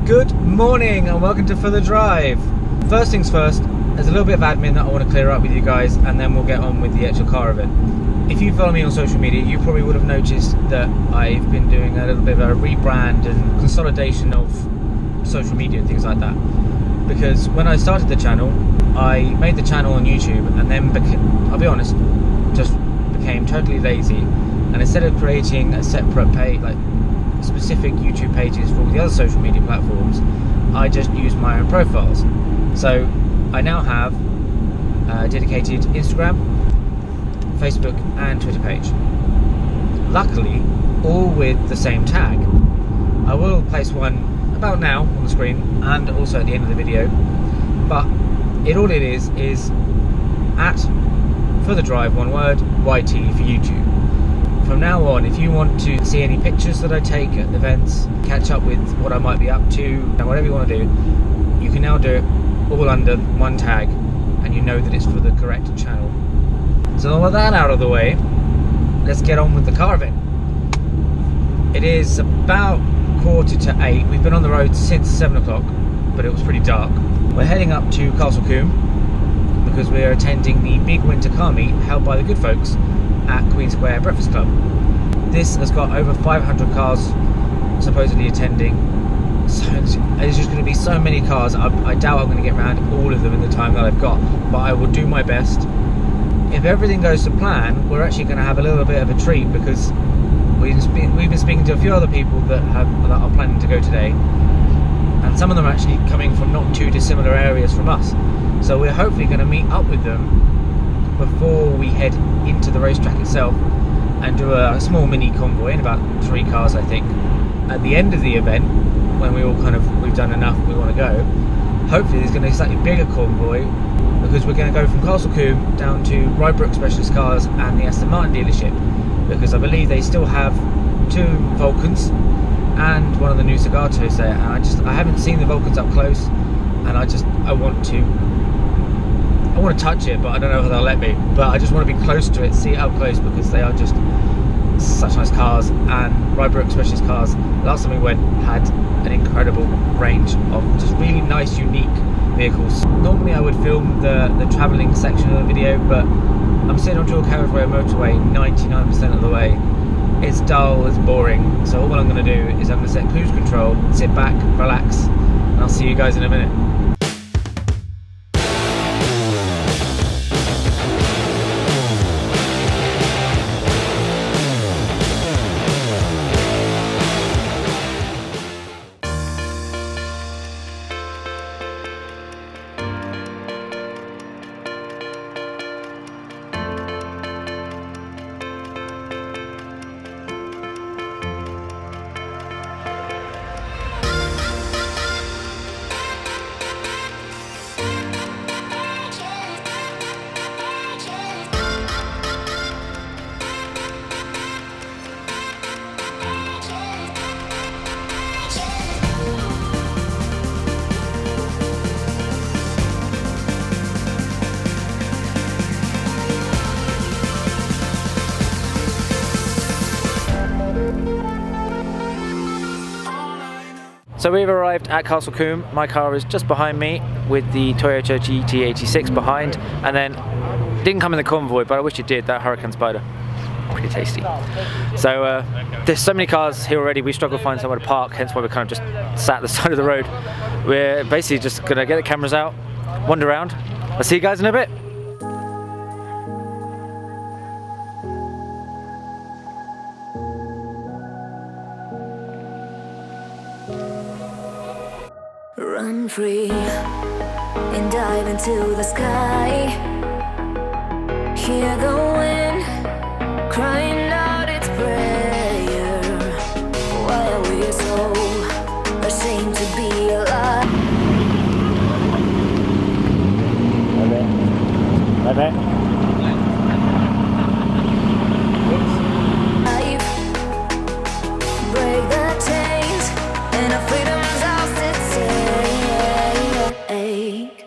Good morning and welcome to For The Drive. First things first, there's a little bit of admin that I want to clear up with you guys and then we'll get on with the actual car event. If you follow me on social media, you probably would have noticed that I've been doing a little bit of a rebrand and consolidation of social media and things like that. Because when I started the channel, I made the channel on YouTube and then, I'll be honest, just became totally lazy. And instead of creating a separate page, like specific YouTube pages for all the other social media platforms, I just used my own profiles. So I now have a dedicated Instagram, Facebook and Twitter page. Luckily, all with the same tag. I will place one about now on the screen and also at the end of the video, but all it is at For The Drive, one word, YT for YouTube. From now on, if you want to see any pictures that I take at events, catch up with what I might be up to, and whatever you want to do, you can now do it all under one tag, and you know that it's for the correct channel. So with that out of the way, let's get on with the car event. It is about 7:45. We've been on the road since 7 o'clock, but it was pretty dark. We're heading up to Castle Combe because we're attending the big winter car meet held by the good folks at Queen Square Breakfast Club. This has got over 500 cars supposedly attending, so there's just going to be so many cars. I doubt I'm going to get around all of them in the time that I've got, but I will do my best. If everything goes to plan, we're actually going to have a little bit of a treat because we've been speaking to a few other people that are planning to go today, and some of them are actually coming from not too dissimilar areas from us. So we're hopefully going to meet up with them before we head into the racetrack itself and do a small mini convoy in about 3 cars, I think. At the end of the event, when we've done enough, we want to go, hopefully there's going to be a slightly bigger convoy because we're going to go from Castle Combe down to Rybrook Specialist Cars and the Aston Martin dealership, because I believe they still have 2 Vulcans and one of the new Zagatos there, and I haven't seen the Vulcans up close, and I want to touch it, but I don't know if they'll let me. But I just want to be close to it, see it up close, because they are just such nice cars. And Rybrook Specialist Cars, last time we went, had an incredible range of just really nice, unique vehicles. Normally I would film the travelling section of the video, but I'm sitting on dual carriageway motorway 99% of the way. It's dull, it's boring, so all I'm going to do is I'm going to set cruise control, sit back, relax, and I'll see you guys in a minute. So we've arrived at Castle Combe. My car is just behind me with the Toyota GT86 behind, and then didn't come in the convoy, but I wish it did. That Hurricane Spider, pretty tasty. So there's so many cars here already, we struggle to find somewhere to park, hence why we're kind of just sat at the side of the road. We're basically just gonna get the cameras out, wander around. I'll see you guys in a bit. Run free and dive into the sky. Hear the wind crying out its prayer. Why are we so ashamed to be alive? Break the chains and our freedom's ours to take.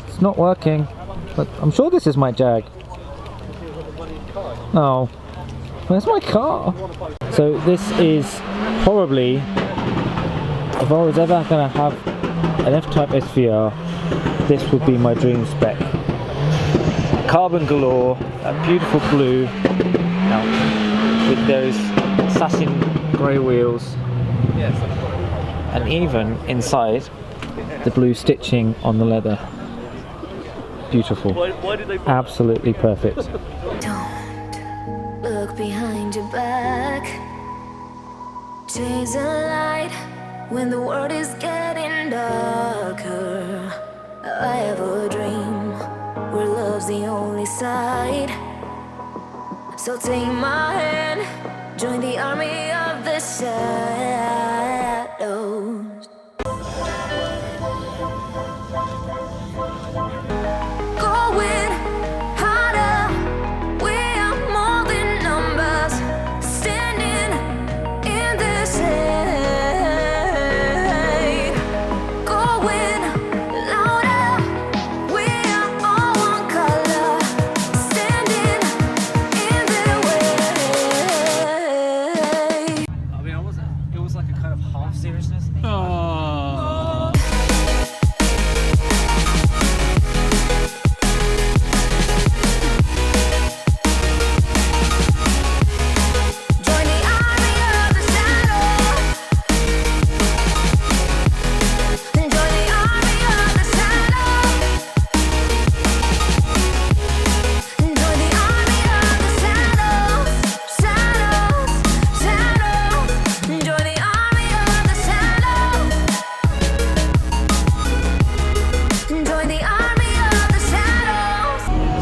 It's not working, but I'm sure this is my Jag. Oh, where's my car? So this is probably, if I was ever going to have an F-Type SVR, this would be my dream spec. Carbon galore, a beautiful blue, with those satin grey wheels, and even inside the blue stitching on the leather. Beautiful. Absolutely perfect. Don't look behind your back. Chase a light when the world is getting darker. I have a dream where love's the only side. So take my hand, join the army of the shadows. Going harder, we are more than numbers, standing in the shade. Going louder, we are all one color, standing in the way. I mean, it was like a kind of half seriousness.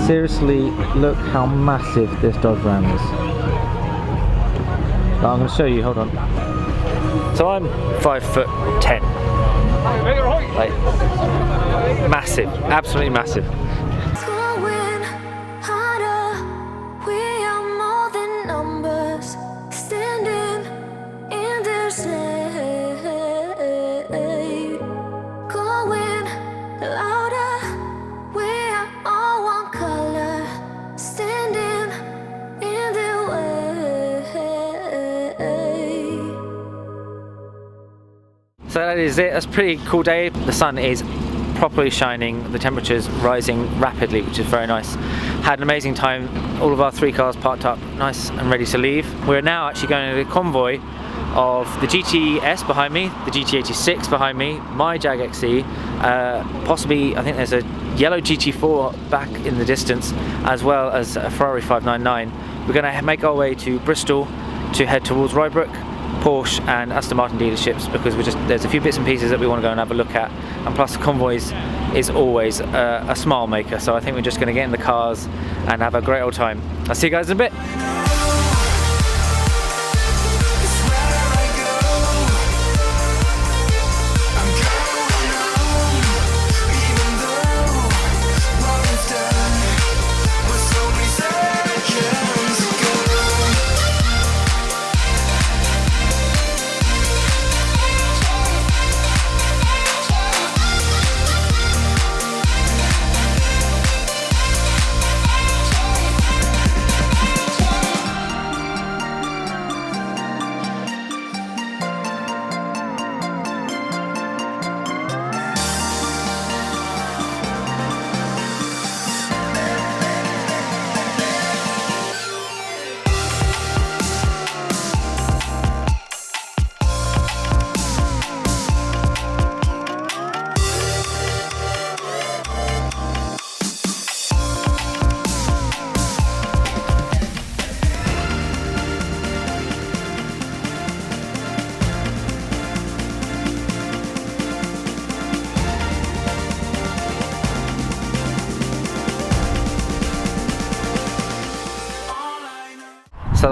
Seriously, look how massive this Dodge Ram is. I'm going to show you, hold on. So I'm 5'10". Like, massive, absolutely massive. Going harder, we are more than numbers, standing in the shade. Going louder, we are all one color, standing in the way. So that is it. That's a pretty cool day. The sun is properly shining, the temperature's rising rapidly, which is very nice. Had an amazing time. All of our 3 cars parked up nice and ready to leave. We're now actually going to the convoy of the GTS behind me, the GT86 behind me, my Jag XE, possibly I think there's a yellow GT4 back in the distance, as well as a Ferrari 599. We're going to make our way to Bristol to head towards Rybrook, Porsche and Aston Martin dealerships, because there's a few bits and pieces that we want to go and have a look at, and plus convoys is always a smile maker, so I think we're just going to get in the cars and have a great old time. I'll see you guys in a bit.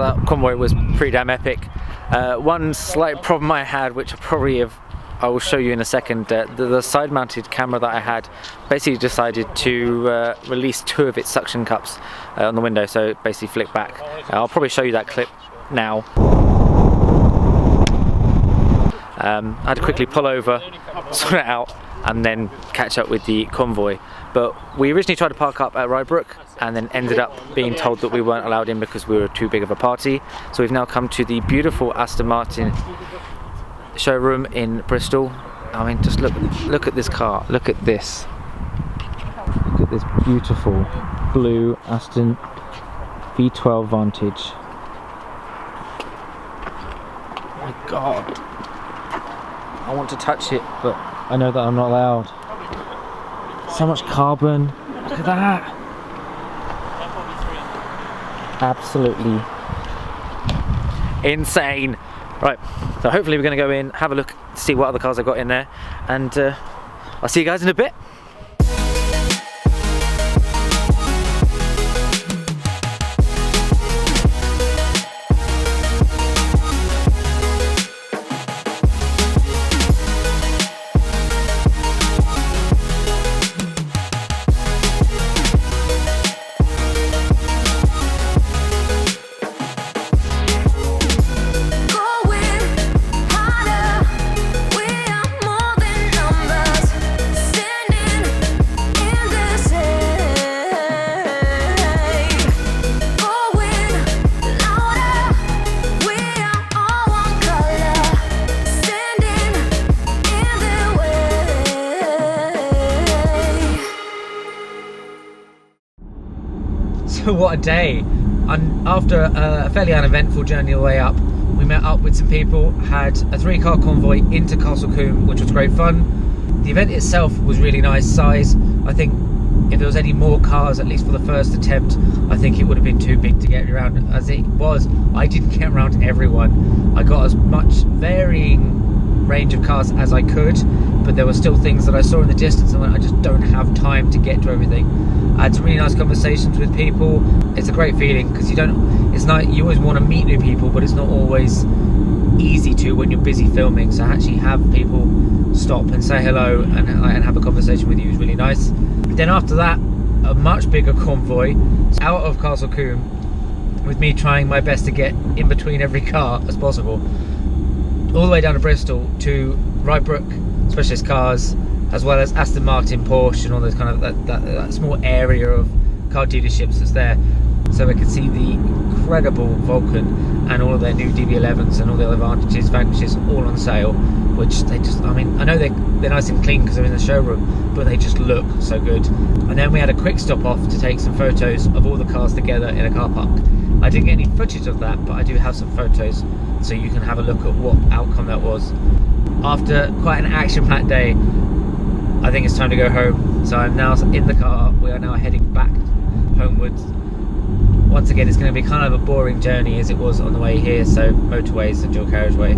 that convoy was pretty damn epic. One slight problem I had, which I will show you in a second, the side-mounted camera that I had basically decided to release 2 of its suction cups on the window, so it basically flicked back. I'll probably show you that clip now. I had to quickly pull over, sort it out, and then catch up with the convoy. But we originally tried to park up at Rybrook and then ended up being told that we weren't allowed in because we were too big of a party. So we've now come to the beautiful Aston Martin showroom in Bristol. I mean, just look at this car. Look at this. Look at this beautiful blue Aston V12 Vantage. Oh my God. I want to touch it, but I know that I'm not allowed. So much carbon. Look at that. Absolutely insane. Right, so hopefully we're going to go in, have a look, see what other cars I've got in there, and I'll see you guys in a bit. So what a day. And after a fairly uneventful journey all the way up, we met up with some people, had a 3-car convoy into Castle Combe, which was great fun. The event itself was really nice size. I think if there was any more cars, at least for the first attempt, I think it would have been too big to get around. As it was, I didn't get around everyone. I got as much varying range of cars as I could, but there were still things that I saw in the distance and went, I just don't have time to get to everything. I had some really nice conversations with people. It's a great feeling because it's not, you always want to meet new people, but it's not always easy to when you're busy filming. So actually have people stop and say hello and have a conversation with you is really nice. Then after that, a much bigger convoy out of Castle Combe, with me trying my best to get in between every car as possible, all the way down to Bristol to Rybrook Specialist Cars, as well as Aston Martin, Porsche, and all those kind of that small area of car dealerships that's there. So we could see the incredible Vulcan and all of their new DB11s and all the other Vantages all on sale, which they just, I mean, I know they're nice and clean because they're in the showroom, but they just look so good. And then we had a quick stop off to take some photos of all the cars together in a car park. I didn't get any footage of that, but I do have some photos, so you can have a look at what outcome that was. After quite an action-packed day, I think it's time to go home. So I'm now in the car. We are now heading back homewards. Once again, it's going to be kind of a boring journey as it was on the way here, so motorways and dual carriageway,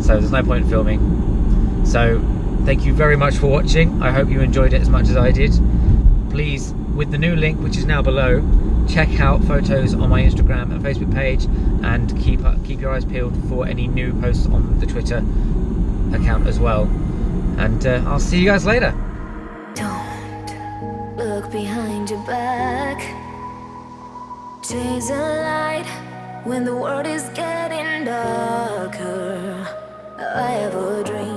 so there's no point in filming. So thank you very much for watching. I hope you enjoyed it as much as I did. Please, with the new link which is now below, check out photos on my Instagram and Facebook page, and keep your eyes peeled for any new posts on the Twitter account as well. And I'll see you guys later. Don't look behind your back. Chase a light when the world is getting darker. I have a dream.